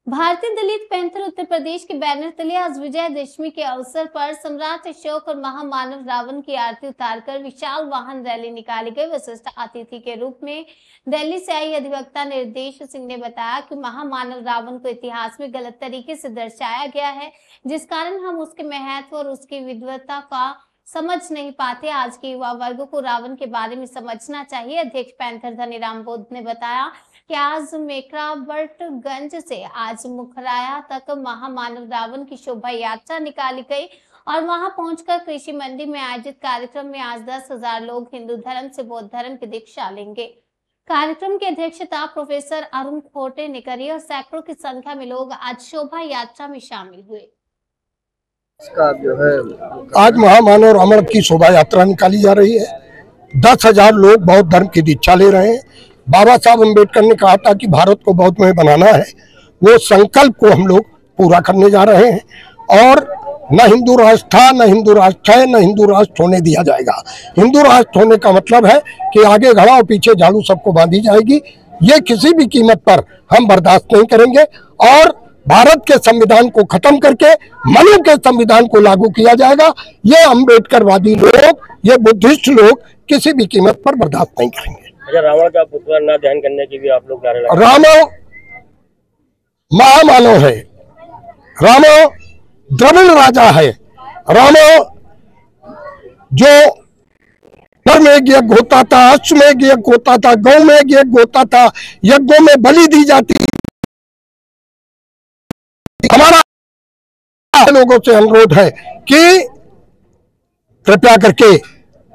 भारतीय दलित पैंथर उत्तर प्रदेश के बैनर तले आज विजयदशमी के अवसर पर सम्राट अशोक और महामानव रावण की आरती उतारकर विशाल वाहन रैली निकाली गई। विशिष्ट अतिथि के रूप में दिल्ली से आई अधिवक्ता निर्देश सिंह ने बताया कि महामानव रावण को इतिहास में गलत तरीके से दर्शाया गया है, जिस कारण हम उसके महत्व और उसकी विद्वता का समझ नहीं पाते। आज के युवा वर्ग को रावण के बारे में समझना चाहिए। अध्यक्ष पैंथर धनीराम बोध ने बताया कि आज मेकराबटगंज से आज मुखराया तक महामानव रावण की शोभा यात्रा निकाली गई और वहां पहुंचकर कृषि मंडी में आयोजित कार्यक्रम में आज 10,000 लोग हिंदू धर्म से बौद्ध धर्म की दीक्षा लेंगे। कार्यक्रम की अध्यक्षता प्रोफेसर अरुण खोटे ने करी और सैकड़ों की संख्या में लोग आज शोभा यात्रा में शामिल हुए। इसका जो है आज महामानव रावण की शोभा यात्रा निकाली जा रही है। 10,000 लोग बौद्ध धर्म की दीक्षा ले रहे हैं। बाबा साहब अम्बेडकर ने कहा था कि भारत को बौद्धमय बनाना है, वो संकल्प को हम लोग पूरा करने जा रहे हैं। और न हिंदू राष्ट्र था, न हिंदू राष्ट्र है, न हिंदू राष्ट्र होने दिया जाएगा। हिंदू राष्ट्र होने का मतलब है कि आगे घड़ा और पीछे झाड़ू सबको बांधी जाएगी। ये किसी भी कीमत पर हम बर्दाश्त नहीं करेंगे और भारत के संविधान को खत्म करके मनु के संविधान को लागू किया जाएगा। ये अम्बेडकरवादी लोग, ये बुद्धिस्ट लोग किसी भी कीमत पर बर्दाश्त नहीं करेंगे। अच्छा, रावण का पुतला न ध्यान करने की भी आप लोग नारे लगा। रावण महामानव है, रावण द्रविड़ राजा है, रावण जो धर्म में यज्ञ होता था, अश्व में यज्ञ होता था, गौ में यज्ञ होता था, यज्ञों में बलि दी जाती। हमारा लोगों से अनुरोध है कि कृपया करके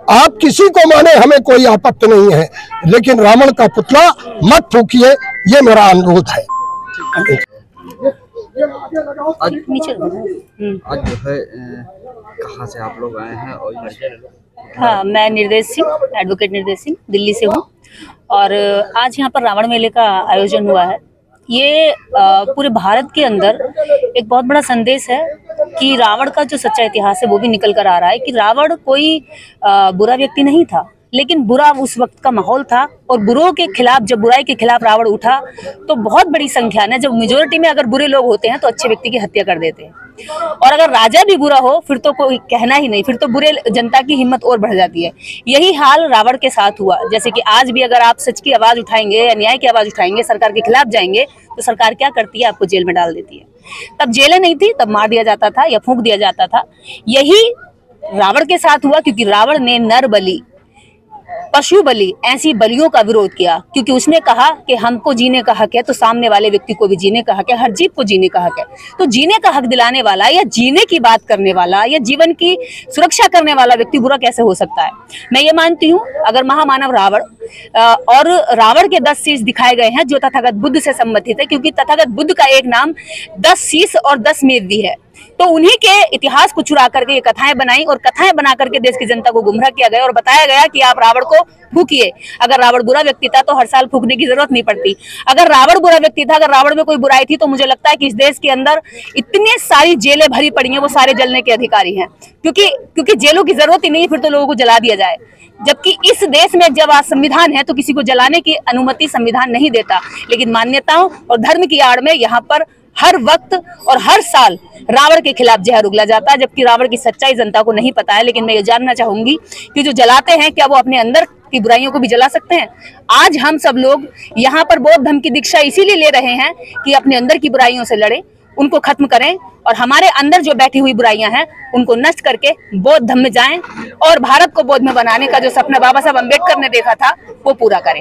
आप किसी को माने, हमें कोई आपत्ति नहीं है, लेकिन रावण का पुतला मत फूकिए, ये मेरा अनुरोध है। आज जो है कहाँ से आप लोग आए हैं? और हाँ, मैं निर्देश सिंह, एडवोकेट निर्देश सिंह, दिल्ली से हूँ और आज यहाँ पर रावण मेले का आयोजन हुआ है। ये पूरे भारत के अंदर एक बहुत बड़ा संदेश है कि रावण का जो सच्चा इतिहास है वो भी निकल कर आ रहा है कि रावण कोई बुरा व्यक्ति नहीं था, लेकिन बुरा उस वक्त का माहौल था और बुरों के खिलाफ, जब बुराई के खिलाफ रावण उठा तो बहुत बड़ी संख्या में, जब मेजोरिटी में अगर बुरे लोग होते हैं तो अच्छे व्यक्ति की हत्या कर देते हैं। और अगर राजा भी बुरा हो फिर तो कोई कहना ही नहीं, फिर तो बुरे जनता की हिम्मत और बढ़ जाती है। यही हाल रावण के साथ हुआ। जैसे कि आज भी अगर आप सच की आवाज उठाएंगे या न्याय की आवाज उठाएंगे, सरकार के खिलाफ जाएंगे, तो सरकार क्या करती है? आपको जेल में डाल देती है। तब जेलें नहीं थी, तब मार दिया जाता था या फूंक दिया जाता था। यही रावण के साथ हुआ क्योंकि रावण ने नर बलि, पशु बलि, ऐसी बलियों का विरोध किया, क्योंकि उसने कहा कि हमको जीने का हक है तो सामने वाले व्यक्ति को भी जीने का हक है, हर जीव को जीने का हक है। तो जीने का हक दिलाने वाला या जीने की बात करने वाला या जीवन की सुरक्षा करने वाला व्यक्ति बुरा कैसे हो सकता है? मैं ये मानती हूँ अगर महामानव रावण और रावण के 10 शीश दिखाए गए हैं जो तथागत बुद्ध से संबंधित है, क्योंकि तथागत बुद्ध का एक नाम 10 शीश और 10 मेदवी है। तो उन्हीं के इतिहास को चुरा करके ये कथाएं बनाई और कथाएं बना करके देश की जनता को गुमराह किया गया और बताया गया कि आप रावण को फूकिए। अगर रावण बुरा व्यक्ति था तो हर साल फूकने की जरूरत नहीं पड़ती। अगर रावण बुरा व्यक्ति था, अगर रावण में कोई बुराई थी, तो मुझे लगता है कि इस देश के अंदर इतनी सारी जेलें भरी पड़ी हैं, वो सारे जलने के अधिकारी हैं, क्योंकि जेलों की जरूरत ही नहीं है, फिर तो लोगों को जला दिया जाए। जबकि इस देश में जब आज संविधान है तो किसी को जलाने की अनुमति संविधान नहीं देता, लेकिन मान्यताओं और धर्म की आड़ में यहाँ पर हर वक्त और हर साल रावण के खिलाफ जहर उगला जाता है, जबकि रावण की सच्चाई जनता को नहीं पता है। लेकिन मैं ये जानना चाहूंगी कि जो जलाते हैं, क्या वो अपने अंदर की बुराइयों को भी जला सकते हैं? आज हम सब लोग यहाँ पर बौद्ध धर्म की दीक्षा इसीलिए ले रहे हैं कि अपने अंदर की बुराइयों से लड़ें, उनको खत्म करें और हमारे अंदर जो बैठी हुई बुराइयां हैं उनको नष्ट करके बौद्ध धर्म में जाएं और भारत को बौद्ध में बनाने का जो सपना बाबा साहब अम्बेडकर ने देखा था वो पूरा करें।